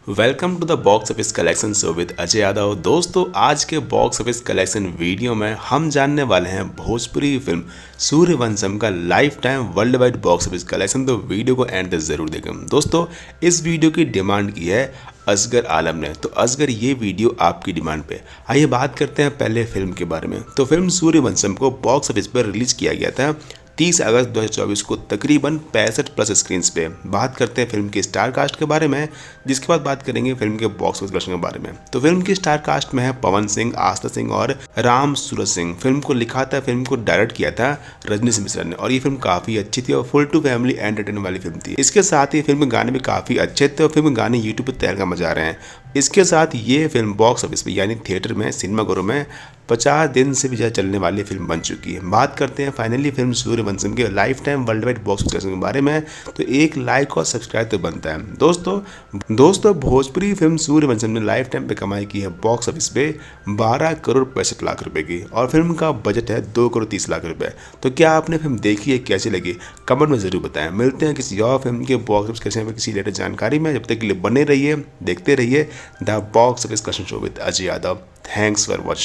Welcome to the box office collection show with Ajay Yadav. दोस्तों, आज के बॉक्स ऑफिस कलेक्शन वीडियो में हम जानने वाले हैं भोजपुरी फिल्म सूर्यवंशम का life time world wide box office collection. तो वीडियो को एंड तक जरूर देखें। दोस्तों, इस वीडियो की डिमांड की है असगर आलम ने। तो असगर, ये वीडियो आपकी डिमांड पे। आइए बात करते हैं पहले फिल्म के बारे में। तो फिल्म सूर्यवंशम को बॉक्स ऑफिस पर रिलीज किया गया था 30 अगस्त 2024 को तकरीबन 65 प्लस स्क्रीन पे। बात करते हैं फिल्म के स्टार कास्ट के बारे में, जिसके बाद बात करेंगे फिल्म के बॉक्स ऑफिस कलेक्शन के बारे में। तो फिल्म की स्टार कास्ट में है पवन सिंह, आस्था सिंह और राम सूरज सिंह। फिल्म को लिखा था, फिल्म को डायरेक्ट किया था रजनीश मिश्रा ने, और ये फिल्म काफ़ी अच्छी थी और फुल टू फैमिली एंटरटेनमेंट वाली फिल्म थी। इसके साथ ही फिल्म के गाने भी काफ़ी अच्छे थे और फिल्म के गाने यूट्यूब पर तहलका मचा रहे हैं। इसके साथ ये फिल्म बॉक्स ऑफिस पे यानी थिएटर में, सिनेमाघरों में 50 दिन से भी ज़्यादा चलने वाली फिल्म बन चुकी है। बात करते हैं फाइनली फिल्म सूर्यवंशम के life time world wide box office collection के बारे में। तो एक लाइक और सब्सक्राइब तो बनता है। दोस्तों भोजपुरी फिल्म सूर्यवंशम ने लाइफ टाइम पे कमाई की है बॉक्स ऑफिस पे 12 करोड़ 65 लाख रुपए की, और फिल्म का बजट है 2 करोड़ 30 लाख रुपए। तो क्या आपने फिल्म देखी है, कैसी लगी, कमेंट में जरूर बताएं। मिलते हैं किसी और फिल्म के बॉक्स ऑफिस कलेक्शन में किसी लेटेस्ट जानकारी में। जब तक के लिए बने रहिए, देखते रहिए the box office collection show with Ajay Yadav. Thanks for watching.